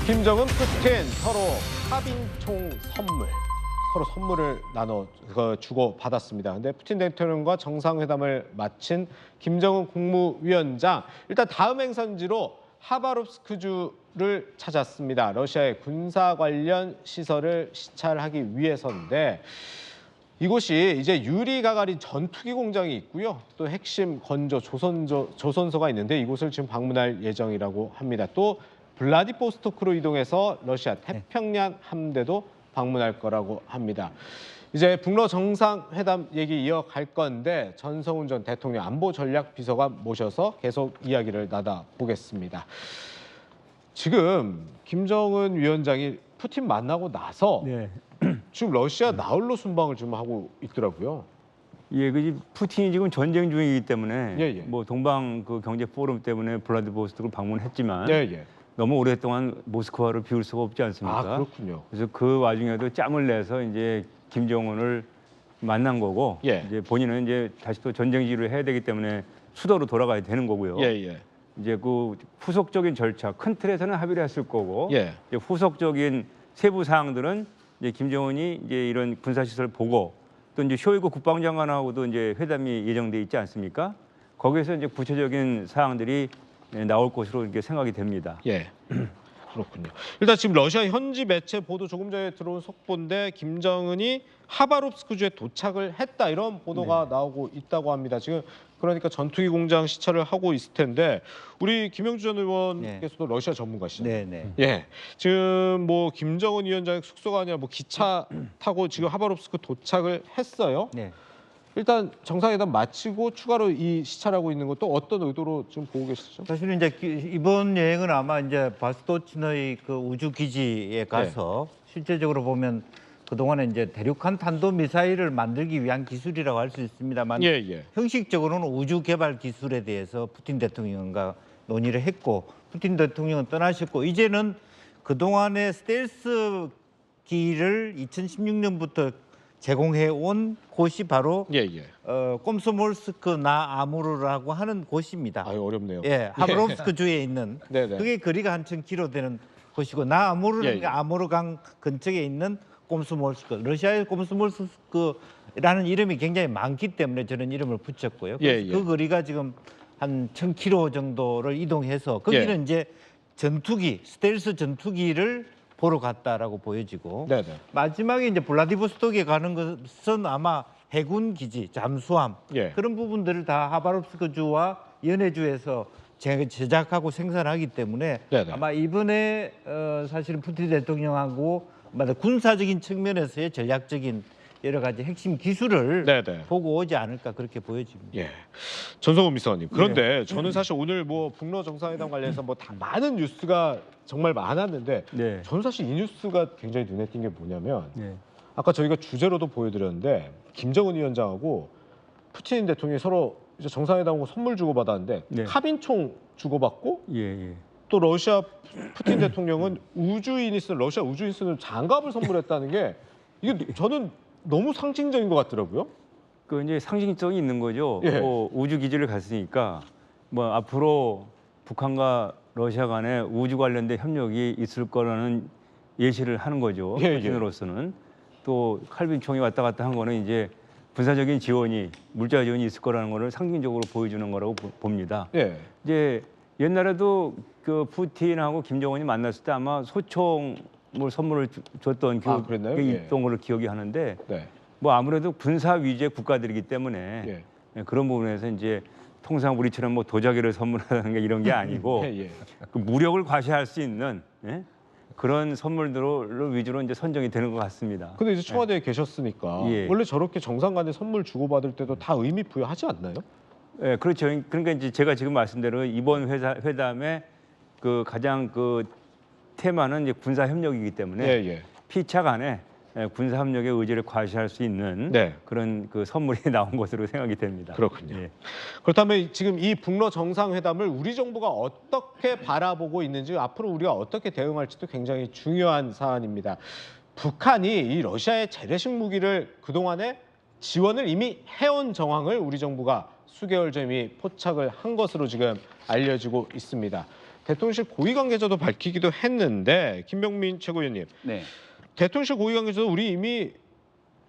김정은, 푸틴 서로 합인총 선물. 서로 선물을 주고 받았습니다. 근데 푸틴 대통령과 정상회담을 마친 김정은 국무위원장, 일단 다음 행선지로 하바롭스크주를 찾았습니다. 러시아의 군사 관련 시설을 시찰하기 위해서인데, 이곳이 이제 유리 가가린 전투기 공장이 있고요. 또 핵심 건조 조선소가 있는데 이곳을 지금 방문할 예정이라고 합니다. 또 블라디보스토크로 이동해서 러시아 태평양 함대도 방문할 거라고 합니다. 이제 북러 정상회담 얘기 이어갈 건데 전성훈 전 대통령 안보전략비서관 모셔서 계속 이야기를 나눠보겠습니다. 지금 김정은 위원장이 푸틴 만나고 나서 지금 러시아 나홀로 순방을 지금 하고 있더라고요. 예, 그 푸틴이 지금 전쟁 중이기 때문에 뭐 동방 그 경제 포럼 때문에 블라디보스토크를 방문했지만 너무 오랫동안 모스크바를 비울 수가 없지 않습니까? 아, 그렇군요. 그래서 그 와중에도 짬을 내서 이제 김정은을 만난 거고 이제 본인은 이제 다시 또 전쟁지를 해야 되기 때문에 수도로 돌아가야 되는 거고요. 이제 그 후속적인 절차, 큰 틀에서는 합의를 했을 거고 이제 후속적인 세부 사항들은 이제 김정은이 이제 이런 군사시설 보고 또 이제 쇼이구 국방장관하고도 이제 회담이 예정돼 있지 않습니까? 거기에서 이제 구체적인 사항들이 나올 것으로 이렇게 생각이 됩니다. 그렇군요. 일단 지금 러시아 현지 매체 보도 조금 전에 들어온 속보인데 김정은이 하바롭스크주에 도착을 했다 이런 보도가 나오고 있다고 합니다. 지금 그러니까 전투기 공장 시찰을 하고 있을 텐데 우리 김영주 전 의원께서도 러시아 전문가시잖아요. 지금 뭐 김정은 위원장의 숙소가 아니라 뭐 기차 타고 지금 하바롭스크 도착을 했어요. 일단 정상회담 마치고 추가로 이 시찰하고 있는 것도 어떤 의도로 지금 보고 계시죠? 사실은 이제 이번 여행은 아마 이제 바스토친의 그 우주 기지에 가서 실제적으로 보면 그동안에 이제 대륙간 탄도 미사일을 만들기 위한 기술이라고 할 수 있습니다만 형식적으로는 우주 개발 기술에 대해서 푸틴 대통령과 논의를 했고 푸틴 대통령은 떠나셨고 이제는 그동안의 스텔스 기를 2016년부터 제공해 온 곳이 바로 꼼소몰스크 나아무르라고 하는 곳입니다. 어렵네요. 하바롭스크 주에 있는 그게 거리가 한 1,000km 되는 곳이고 나아무르는 아무르강 근처에 있는 꼼소몰스크. 러시아의 꼼소몰스크라는 이름이 굉장히 많기 때문에 저는 이름을 붙였고요. 그 거리가 지금 한 1,000km 정도를 이동해서 거기는 이제 전투기, 스텔스 전투기를 보러 갔다라고 보여지고 마지막에 이제 블라디보스토크에 가는 것은 아마 해군 기지, 잠수함 그런 부분들을 다 하바롭스크주와 연해주에서 제작하고 생산하기 때문에 아마 이번에 사실은 푸틴 대통령하고 군사적인 측면에서의 전략적인 여러 가지 핵심 기술을 보고 오지 않을까 그렇게 보여집니다. 전성훈 비서관님, 그런데 저는 사실 오늘 뭐 북러 정상회담 관련해서 뭐 다 많은 뉴스가 정말 많았는데 저는 사실 이 뉴스가 굉장히 눈에 띈 게 뭐냐면 아까 저희가 주제로도 보여드렸는데 김정은 위원장하고 푸틴 대통령이 서로 이제 정상회담하고 선물 주고받았는데 합인총 주고받고 또 러시아 푸틴 대통령은 러시아 우주인 쓰는 장갑을 선물했다는 게 이게 저는 너무 상징적인 것 같더라고요. 그 이제 상징성이 있는 거죠. 뭐 우주 기지를 갔으니까 뭐 앞으로 북한과 러시아 간에 우주 관련된 협력이 있을 거라는 예시를 하는 거죠. 푸틴으로서는 또 칼빈총이 왔다 갔다 한 거는 이제 군사적인 지원이 물자 지원이 있을 거라는 거를 상징적으로 보여주는 거라고 봅니다. 이제 옛날에도 그 푸틴하고 김정은이 만났을 때 아마 소총을 선물을 줬던 게 있던 걸로 기억이 하는데 뭐 아무래도 군사 위주의 국가들이기 때문에 그런 부분에서 이제 통상 우리처럼 뭐 도자기를 선물하는 게 이런 게 아니고 그 무력을 과시할 수 있는 그런 선물들을 위주로 이제 선정이 되는 것 같습니다. 근데 이제 청와대에 계셨으니까 원래 저렇게 정상 간에 선물 주고받을 때도 다 의미 부여하지 않나요? 그렇죠. 그러니까 이제 제가 지금 말씀대로 이번 회담의 그 가장 그 테마는 이제 군사 협력이기 때문에 피차 간에 군사 협력의 의지를 과시할 수 있는 그런 그 선물이 나온 것으로 생각이 됩니다. 그렇군요. 그렇다면 지금 이 북러 정상회담을 우리 정부가 어떻게 바라보고 있는지 앞으로 우리가 어떻게 대응할지도 굉장히 중요한 사안입니다. 북한이 이 러시아의 재래식 무기를 그동안에 지원을 이미 해온 정황을 우리 정부가 수개월 전 이미 포착을 한 것으로 지금 알려지고 있습니다. 대통령실 고위 관계자도 밝히기도 했는데 김병민 최고위원님, 네. 대통령실 고위 관계자도 우리 이미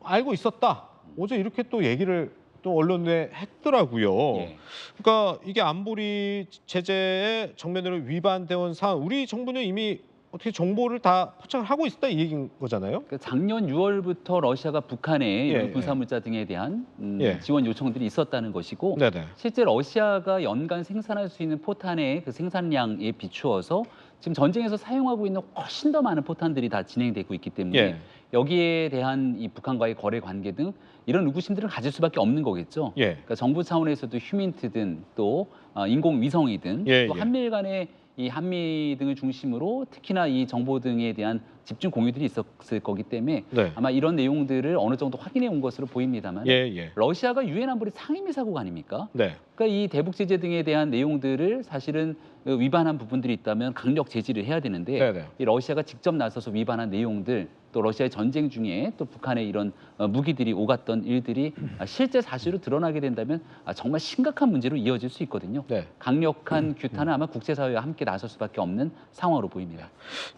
알고 있었다. 어제 이렇게 또 얘기를 또 언론에 했더라고요. 예. 그러니까 이게 안보리 제재에 정면으로 위반되어 온 사안, 우리 정부는 이미 어떻게 정보를 다 포착을 하고 있었다 이 얘기인 거잖아요. 그러니까 작년 6월부터 러시아가 북한에 이런 예. 군사물자 등에 대한 예. 지원 요청들이 있었다는 것이고 네네. 실제 러시아가 연간 생산할 수 있는 포탄의 그 생산량에 비추어서 지금 전쟁에서 사용하고 있는 훨씬 더 많은 포탄들이 다 진행되고 있기 때문에 예. 여기에 대한 이 북한과의 거래 관계 등 이런 의구심들을 가질 수밖에 없는 거겠죠. 예. 그러니까 정부 차원에서도 휴민트든 또 인공위성이든 예, 또 예. 한미일 간의 이 한미 등을 중심으로 특히나 이 정보 등에 대한 집중 공유들이 있었을 거기 때문에 네. 아마 이런 내용들을 어느 정도 확인해 온 것으로 보입니다만 예, 예. 러시아가 유엔 안보리 상임이사국 아닙니까? 네. 그러니까 이 대북 제재 등에 대한 내용들을 사실은 위반한 부분들이 있다면 강력 제지를 해야 되는데 네네. 이 러시아가 직접 나서서 위반한 내용들 또 러시아의 전쟁 중에 또 북한의 이런 무기들이 오갔던 일들이 실제 사실로 드러나게 된다면 정말 심각한 문제로 이어질 수 있거든요. 네. 강력한 규탄은 아마 국제사회와 함께 나설 수밖에 없는 상황으로 보입니다.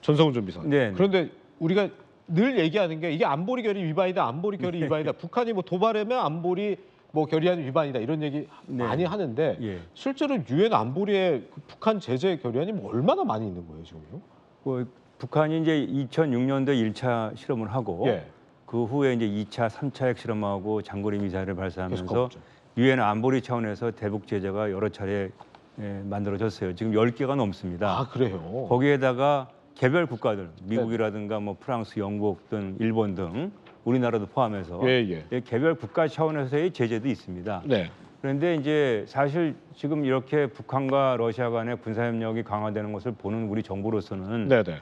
전성훈 전 비서관. 네. 그런데 우리가 늘 얘기하는 게 이게 안보리 결의 위반이다, 안보리 결의 위반이다. 북한이 뭐 도발하면 안보리 뭐 결의안 위반이다 이런 얘기 많이 하는데 예. 실제로 유엔 안보리에 그 북한 제재 결의안이 뭐 얼마나 많이 있는 거예요 지금요? 북한이 이제 2006년도 1차 실험을 하고 예. 그 후에 이제 2차, 3차 핵 실험하고 장거리 미사일을 계속 발사하면서 가봤죠. 유엔 안보리 차원에서 대북 제재가 여러 차례 만들어졌어요. 지금 10개가 넘습니다. 아 그래요? 거기에다가 개별 국가들, 미국이라든가 뭐 프랑스, 영국 등 일본 등 우리나라도 포함해서 예. 개별 국가 차원에서의 제재도 있습니다. 네. 그런데 이제 사실 지금 이렇게 북한과 러시아 간의 군사협력이 강화되는 것을 보는 우리 정부로서는 네네.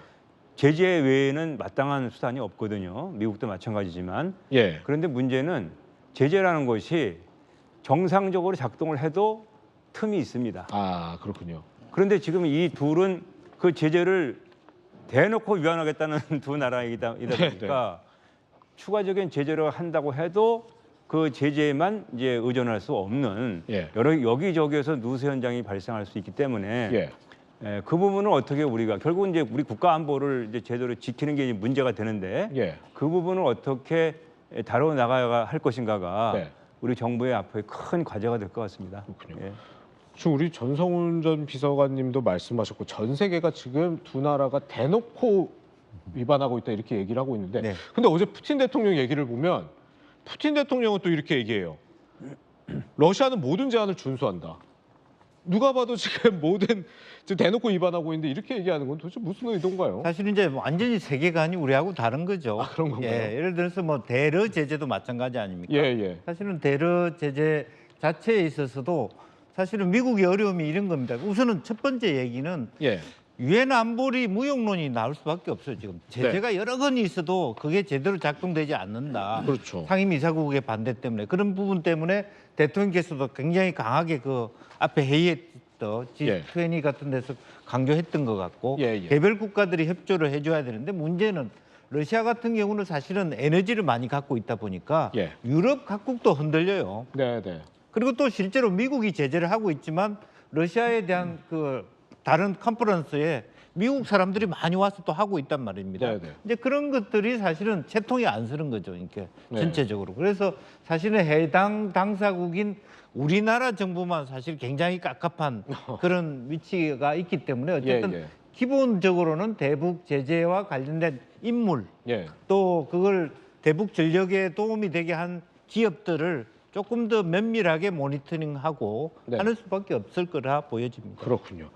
제재 외에는 마땅한 수단이 없거든요. 미국도 마찬가지지만. 예. 그런데 문제는 제재라는 것이 정상적으로 작동을 해도 틈이 있습니다. 아 그렇군요. 그런데 지금 이 둘은 그 제재를 대놓고 위반하겠다는 두 나라이다 보니까 추가적인 제재를 한다고 해도 그 제재에만 이제 의존할 수 없는 예. 여러 여기저기에서 누수 현장이 발생할 수 있기 때문에 예. 그 부분은 어떻게 우리가 결국 이제 우리 국가 안보를 이제 제대로 지키는 게 문제가 되는데 예. 그 부분을 어떻게 다뤄 나가야 할 것인가가 네. 우리 정부의 앞으로의 큰 과제가 될 것 같습니다. 그렇군요. 예. 지금 우리 전성훈 전 비서관님도 말씀하셨고 전 세계가 지금 두 나라가 대놓고 위반하고 있다 이렇게 얘기를 하고 있는데 네. 근데 어제 푸틴 대통령 얘기를 보면 푸틴 대통령은 또 이렇게 얘기해요. 러시아는 모든 제한을 준수한다. 누가 봐도 지금 모든 지금 대놓고 위반하고 있는데 이렇게 얘기하는 건 도대체 무슨 의도인가요? 사실 이제 완전히 세계관이 우리하고 다른 거죠. 아, 그런 건가요? 예, 예를 들어서 뭐 대러 제재도 마찬가지 아닙니까? 예. 사실은 대러 제재 자체에 있어서도 사실은 미국의 어려움이 이런 겁니다. 우선은 첫 번째 얘기는 예. 유엔 안보리 무용론이 나올 수밖에 없어요. 지금 제재가 여러 건이 있어도 그게 제대로 작동되지 않는다. 그렇죠. 상임이사국의 반대 때문에 그런 부분 때문에 대통령께서도 굉장히 강하게 그 앞에 회의했던 G20 같은 데서 강조했던 것 같고 예. 개별 국가들이 협조를 해줘야 되는데 문제는 러시아 같은 경우는 사실은 에너지를 많이 갖고 있다 보니까 예. 유럽 각국도 흔들려요. 네. 그리고 또 실제로 미국이 제재를 하고 있지만 러시아에 대한 그 다른 컨퍼런스에 미국 사람들이 많이 와서 또 하고 있단 말입니다. 네. 이제 그런 것들이 사실은 채통이 안 서는 거죠, 이렇게 네. 전체적으로. 그래서 사실은 해당 당사국인 우리나라 정부만 사실 굉장히 깝깝한 그런 위치가 있기 때문에 어쨌든 기본적으로는 대북 제재와 관련된 인물 또 그걸 대북 전력에 도움이 되게 한 기업들을 조금 더 면밀하게 모니터링하고 하는 수밖에 없을 거라 보여집니다. 그렇군요.